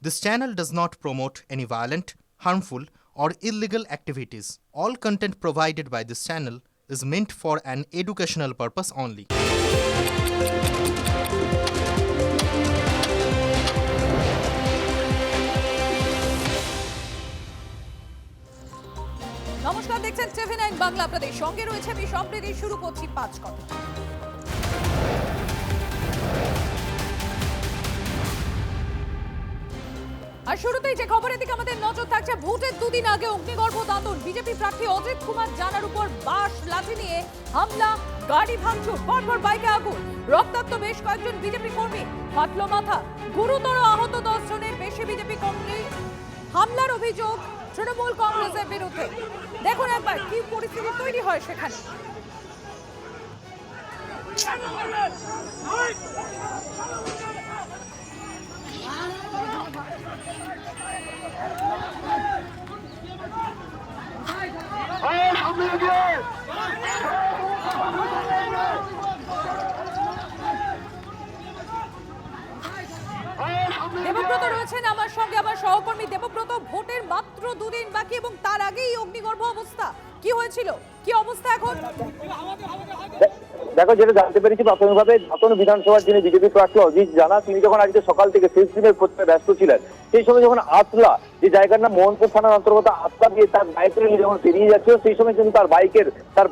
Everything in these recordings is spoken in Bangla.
This channel does not promote any violent, harmful, or illegal activities. All content provided by this channel is meant for an educational purpose only. নমস্কার, দেখছেন TV9 বাংলা। আপনাদের সঙ্গে রয়েছে আমি সম্প্রীতি। শুরু করছি 5 কথা। আর শুরুতেই যে খবরের দিকে আমাদের নজর থাকছে, ভোটের দুদিন আগে অগ্নিগর্ভ দাঁতন। বিজেপি প্রার্থী অজিত কুমার জানার উপর বাঁশ লাঠি নিয়ে হামলা, গাড়ি ভাঙচুর, পরপর বাইকে আগুন, রক্তাক্ত বেশ কয়েকজন বিজেপি কর্মী, ফাটলো মাথা, গুরুতর আহত 10 জনের বেশি বিজেপি কর্মী। হামলার অভিযোগ তৃণমূল কংগ্রেসের বিরুদ্ধে। দেখুন একবার কি পরিস্থিতি তৈরি হয় সেখানে। দেবব্রত রয়েছেন আমার সঙ্গে, আমার সহকর্মী দেবব্রত। ভোটের মাত্র দুদিন বাকি এবং তার আগেই অগ্নিগর্ভ অবস্থা। কি হয়েছিল, কি অবস্থা এখন? দেখো, যেটা জানতে পেরেছি প্রাথমিকভাবে, দাঁতন বিধানসভার যিনি বিজেপি প্রার্থী অজিত জানা, তিনি যখন আজকে সকাল থেকে সিস্টেমের করতে ব্যস্ত ছিলেন, সেই সময় যখন আতলা, যে জায়গার নাম মোহনপুর থানার অন্তর্গত আতলা দিয়ে তার বাইক র্যালি যখন পেরিয়ে যাচ্ছিল, সেই সময় কিন্তু তার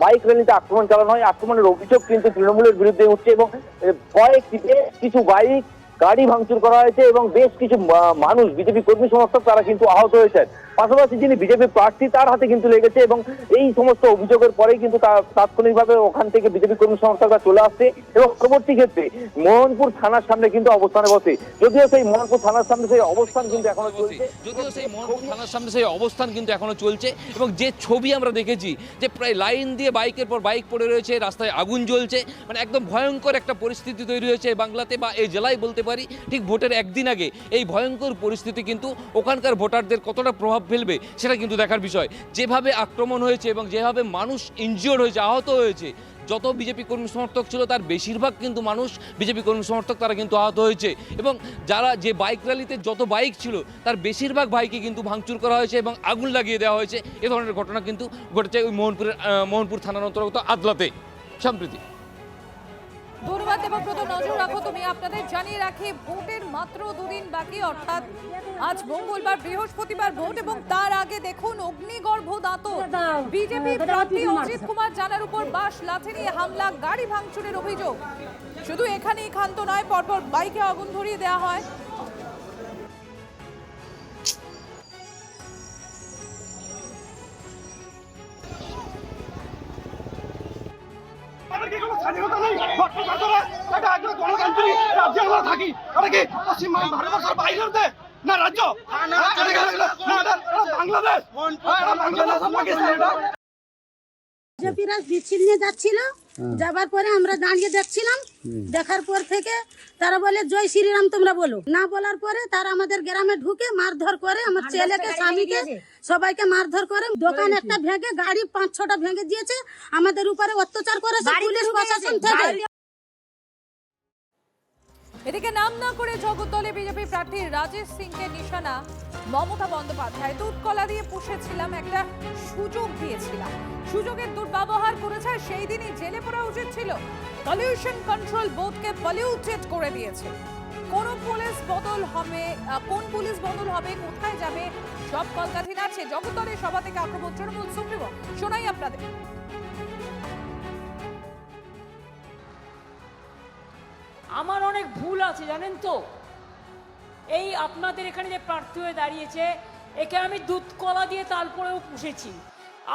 বাইক র্যালিতে আক্রমণ চালানো হয়। আক্রমণের অভিযোগ কিন্তু তৃণমূলের বিরুদ্ধে উঠছে এবং কিছু বাইক, গাড়ি ভাঙচুর করা হয়েছে এবং বেশ কিছু মানুষ, বিজেপি কর্মী সমর্থক, তারা কিন্তু আহত হয়েছেন। পাশাপাশি যিনি বিজেপি প্রার্থী তার হাতে কিন্তু লেগেছে এবং এই সমস্ত অভিযোগের পরেই কিন্তু তাৎক্ষণিকভাবে ওখান থেকে বিজেপি কর্মী সমর্থকরা চলে আসছে এবং পরবর্তী ক্ষেত্রে মোহনপুর থানার সামনে কিন্তু অবস্থানে বসে। যদিও সেই মোহনপুর থানার সামনে সেই অবস্থান কিন্তু এখনো চলছে এবং যে ছবি আমরা দেখেছি যে প্রায় লাইন দিয়ে বাইকের পর বাইক পড়ে রয়েছে, রাস্তায় আগুন জ্বলছে, মানে একদম ভয়ঙ্কর একটা পরিস্থিতি তৈরি হয়েছে বাংলাতে বা এই জেলায় বলতে পারি। ঠিক ভোটের একদিন আগে এই ভয়ঙ্কর পরিস্থিতি কিন্তু ওখানকার ভোটারদের কতটা প্রভাব ফেলবে সেটা কিন্তু দেখার বিষয়। যেভাবে আক্রমণ হয়েছে এবং যেভাবে মানুষ ইনজিওর্ড হয়েছে, আহত হয়েছে, যত বিজেপি কর্মী সমর্থক ছিল তার বেশিরভাগ কিন্তু মানুষ বিজেপি কর্মী সমর্থক, তারা কিন্তু আহত হয়েছে এবং যে বাইক র্যালিতে যত বাইক ছিল তার বেশিরভাগ বাইকে কিন্তু ভাঙচুর করা হয়েছে এবং আগুন লাগিয়ে দেওয়া হয়েছে। এ ধরনের ঘটনা কিন্তু ঘটেছে ওই মোহনপুর থানার অন্তর্গত আদলাতে। সম্প্রীতি। ধন্যবাদ দেবব্রত, নজর রাখো তুমি। আপনাদের জানিয়ে রাখি, ভোটের মাত্র দুদিন বাকি, অর্থাৎ আজ মঙ্গলবার, বৃহস্পতিবার ভোট এবং তার আগে দেখুন অগ্নিগর্ভ দাঁতন। বিজেপি প্রার্থী অজিত কুমার জানার উপর বাঁশ লাঠি নিয়ে হামলা, গাড়ি ভাঙচুরের অভিযোগ। শুধু এখানেই ক্ষান্ত নয়, পরপর বাইকে আগুন ধরিয়ে দেওয়া হয়। স্বাধীনতা নেই, গণতান্ত্রিক রাজ্যে আমরা থাকি। এটা কি পশ্চিমবঙ্গ ভারতবর্ষের বাইরের দেশ না রাজ্য? বাংলাদেশ, বিজেপিরা মিছিল নিয়ে যাচ্ছিল, যাবার পরে আমরা দাঁড়িয়ে দেখছিলাম। দেখার পর থেকে তারা বলে জয় শ্রীরাম তোমরা বলো। না বলার পরে তারা আমাদের গ্রামে ঢুকে মারধর করে, আমার ছেলেকে, স্বামীকে, সবাইকে মারধর করে। দোকান একটা ভেঙে, গাড়ি 5-6টা ভেঙে দিয়েছে। আমাদের উপরে অত্যাচার করেছে পুলিশ প্রশাসন থেকে। এদিকে নাম না করে জগদ্দলে বিজেপি প্রার্থী রাজেশ সিংকে নিশানা মমতা বন্দ্যোপাধ্যায়। দুধ কলা দিয়ে পুষেছিলাম, একটা সুযোগ দিয়েছিলাম, সুযোগের দুর্ব্যবহার করেছে, সেই দিনই জেলে পড়া উচিত ছিল। পলিউশন কন্ট্রোল বোর্ডকে পলিউটেড করে দিয়েছে। কোন পুলিশ বদল হবে, কোথায় যাবে, সব কলকাঠি নাড়ছে। জগদ্দলের সভা থেকে আক্রমণ তৃণমূল সুপ্রিমো। শোনাই আপনাদের। আমার অনেক ভুল আছে জানেন তো। এই আপনাদের এখানে যে প্রার্থী হয়ে দাঁড়িয়েছে, একে আমি দুধ কলা দিয়ে তারপরেও পুষেছি।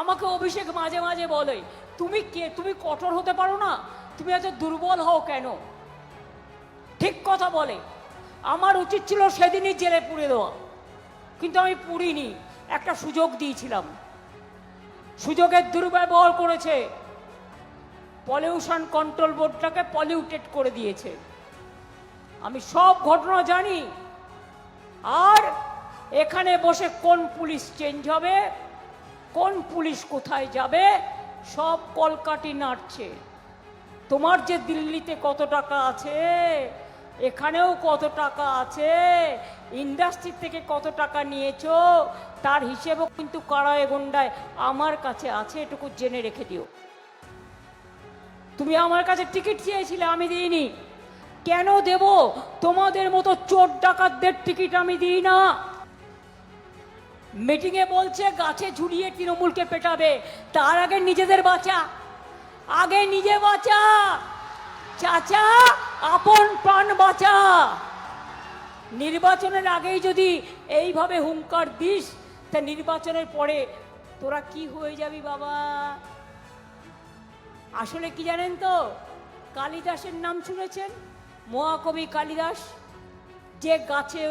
আমাকে অভিষেক মাঝে মাঝে বলে, তুমি কে, তুমি কঠোর হতে পারো না, তুমি এত দুর্বল হও কেন? ঠিক কথা বলে। আমার উচিত ছিল সেদিনই জেলে পুড়ে দেওয়া, কিন্তু আমি পুড়িনি, একটা সুযোগ দিয়েছিলাম। সুযোগের দুর্ব্যবহার করেছে, পলিউশন কন্ট্রোল বোর্ডটাকে পলিউটেড করে দিয়েছে। আমি সব ঘটনা জানি। আর এখানে বসে কোন পুলিশ চেঞ্জ হবে, কোন পুলিশ কোথায় যাবে, সব কলকাঠি নাড়ছে। তোমার যে দিল্লিতে কত টাকা আছে এখানেও কত টাকা আছে, ইন্ডাস্ট্রি থেকে কত টাকা নিয়েছো তার হিসেবও কিন্তু কারায় গন্ডায় আমার কাছে আছে, এটুকু জেনে রেখে দিও। তুমি আমার কাছে টিকিট চেয়েছিলে, আমি দিইনি। কেন দেব? তোমাদের মতো চোর ডাকাতদের টিকিট আমি দিই না। মিটিংয়ে বলছে গাছে ঝুলিয়ে তৃণমূলকে পেটাবে, তার আগে নিজেদের বাঁচা, আগে নিজে বাঁচা চাচা, আপন প্রাণ বাঁচা। নির্বাচনের আগেই যদি এইভাবে হুঙ্কার দিস, তা নির্বাচনের পরে তোরা কি হয়ে যাবি বাবা? আসলে কি জানেন তো, কালিদাসের নাম শুনেছেন? মহাকবি কালিদাস যে গাছে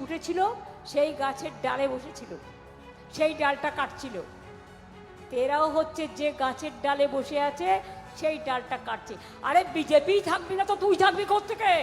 উঠেছিল, সেই গাছের ডালে বসেছিল, সেই ডালটা কাটছিল। তেরাও হচ্ছে যে গাছের ডালে বসে আছে, সেই ডালটা কাটছে। আরে বিজেপি থাকবি না তো তুই থাকবি কোত্থেকে?